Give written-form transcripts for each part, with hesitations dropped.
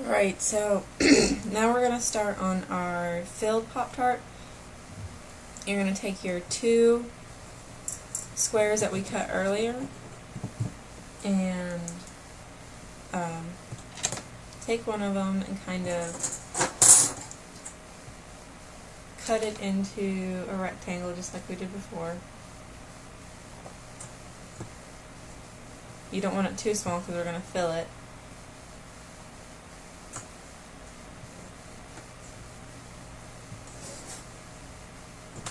Alright, so now we're going to start on our filled Pop-Tart. You're going to take your two squares that we cut earlier and take one of them and kind of cut it into a rectangle just like we did before. You don't want it too small because we're going to fill it.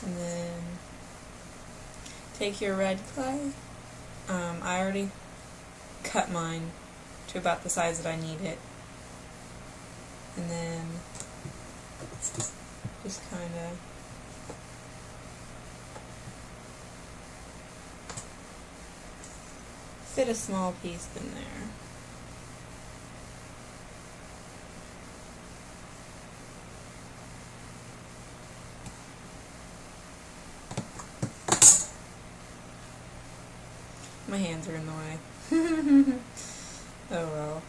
And then take your red clay. I already cut mine to about the size that I need it. And then just kind of fit a small piece in there. My hands are in the way. Oh well.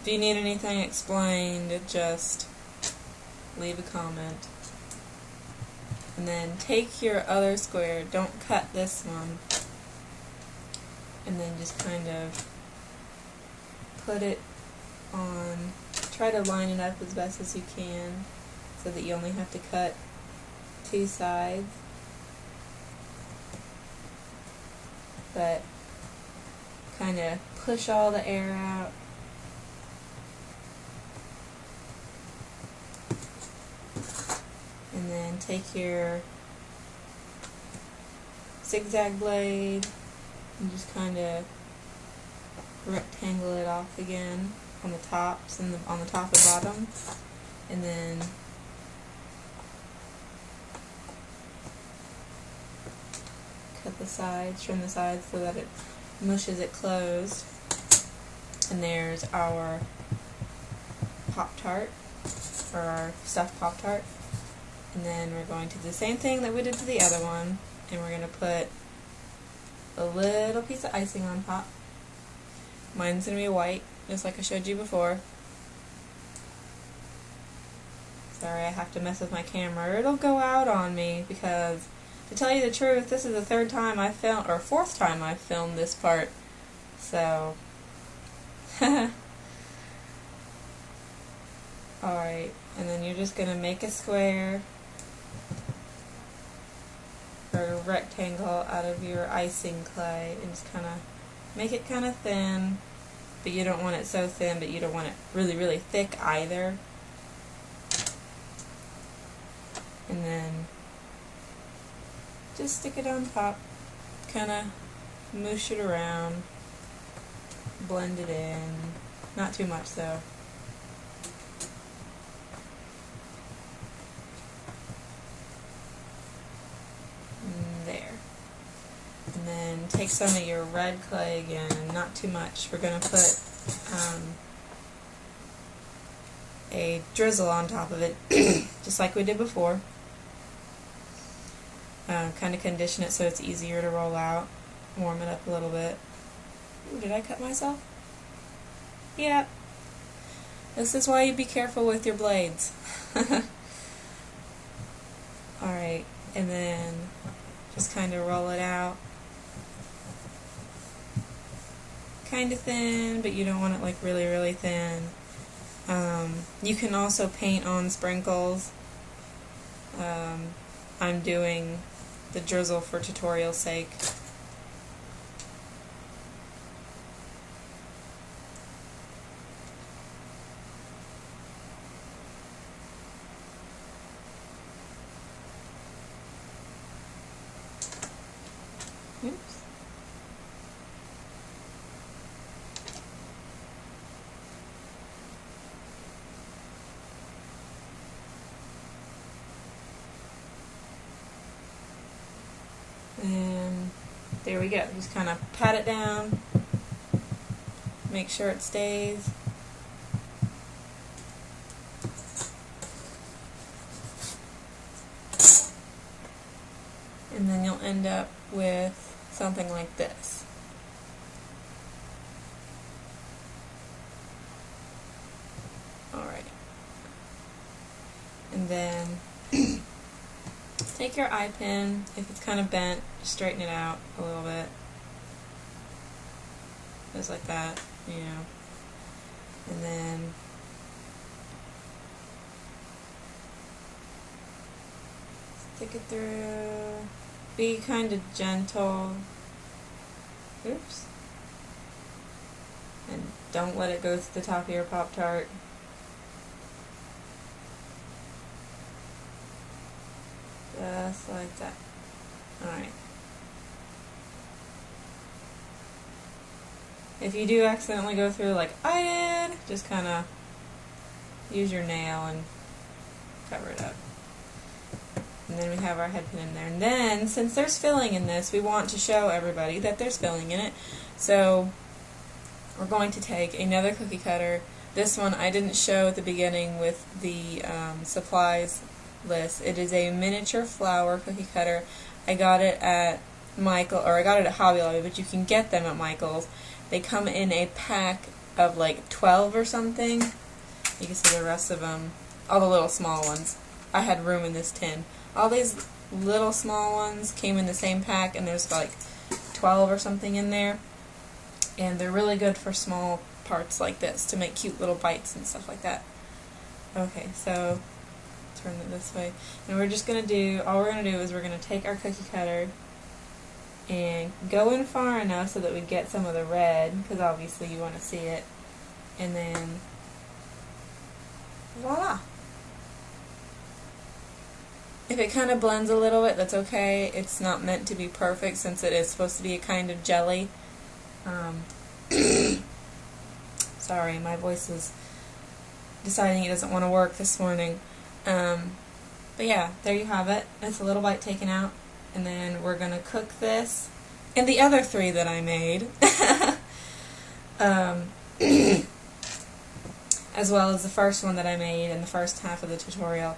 If you need anything explained, just leave a comment. And then take your other square, don't cut this one, and then just kind of put it on, try to line it up as best as you can so that you only have to cut two sides. But kind of push all the air out. And then take your zigzag blade and just kind of rectangle it off again on the tops and on the top and bottom. And then cut the sides, trim the sides so that it mushes it closed. And there's our Pop-Tart, or our stuffed Pop-Tart. And then we're going to do the same thing that we did to the other one, and we're going to put a little piece of icing on top. Mine's going to be white, just like I showed you before. Sorry, I have to mess with my camera. It'll go out on me because, to tell you the truth, this is the third time I filmed, or fourth time I've filmed this part. So, alright, and then you're just going to make a square or a rectangle out of your icing clay and just kind of make it kind of thin, but you don't want it so thin, but you don't want it really, really thick either. And then just stick it on top, kind of moosh it around, blend it in, not too much though. There. And then take some of your red clay again, not too much. We're going to put a drizzle on top of it, just like we did before. Kind of condition it so it's easier to roll out, warm it up a little bit. Ooh, did I cut myself? Yep. This is why you be careful with your blades. Alright, and then just kind of roll it out. Kind of thin, but you don't want it like really, really thin. You can also paint on sprinkles. I'm doing the drizzle for tutorial's sake. Oops. And there we go. Just kind of pat it down, make sure it stays. And then you'll end up with something like this. And then take your eye pin, if it's kind of bent, straighten it out a little bit. Just like that, you know. And then stick it through. Be kind of gentle. Oops. And don't let it go to the top of your Pop-Tart. Just like that. Alright. If you do accidentally go through like I did, just kind of use your nail and cover it up. And then we have our head pin in there. And then, since there's filling in this, we want to show everybody that there's filling in it. So, we're going to take another cookie cutter. This one I didn't show at the beginning with the supplies list. It is a miniature flower cookie cutter. I got it at I got it at Hobby Lobby, but you can get them at Michael's. They come in a pack of like 12 or something. You can see the rest of them, all the little small ones. I had room in this tin. All these little small ones came in the same pack, and there's like 12 or something in there. And they're really good for small parts like this, to make cute little bites and stuff like that. Okay, so turn it this way. And we're just going to do, all we're going to do is we're going to take our cookie cutter and go in far enough so that we get some of the red, because obviously you want to see it. And then, voila! If it kind of blends a little bit, that's okay. It's not meant to be perfect since it is supposed to be a kind of jelly. Sorry, my voice is deciding it doesn't want to work this morning. But yeah, there you have it. It's a little bite taken out. And then we're going to cook this. And the other 3 that I made. As well as the first one that I made in the first half of the tutorial.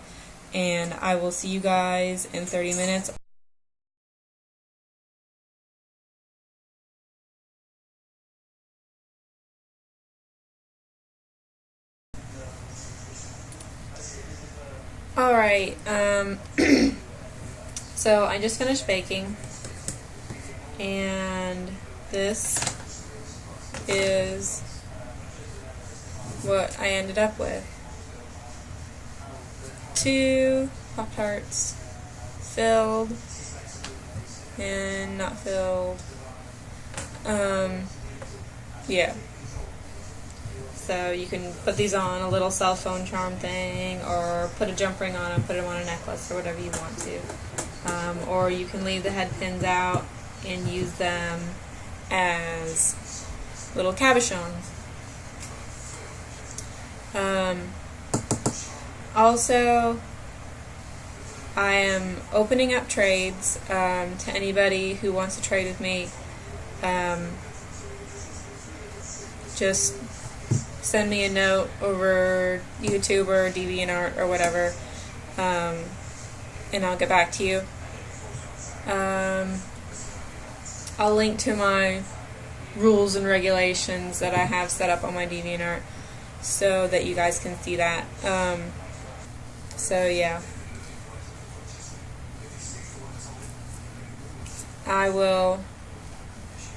And I will see you guys in 30 minutes. Alright, so I just finished baking, and this is what I ended up with. 2 Pop-Tarts, filled and not filled. Yeah. So you can put these on a little cell phone charm thing, or put a jump ring on them, put them on a necklace, or whatever you want to. Or you can leave the head pins out and use them as little cabochons. Also, I am opening up trades to anybody who wants to trade with me. Just send me a note over YouTube or DeviantArt or whatever, and I'll get back to you. I'll link to my rules and regulations that I have set up on my DeviantArt so that you guys can see that. So yeah. I will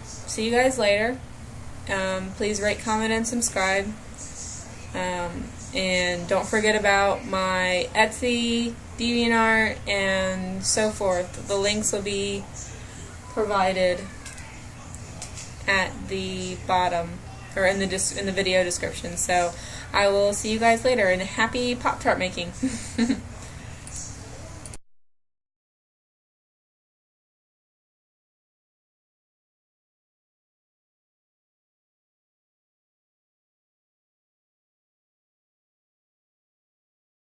see you guys later. Please rate, comment, and subscribe. And don't forget about my Etsy, DeviantArt, and so forth. The links will be provided at the bottom, or in the video description. So I will see you guys later, and happy Pop-Tart making.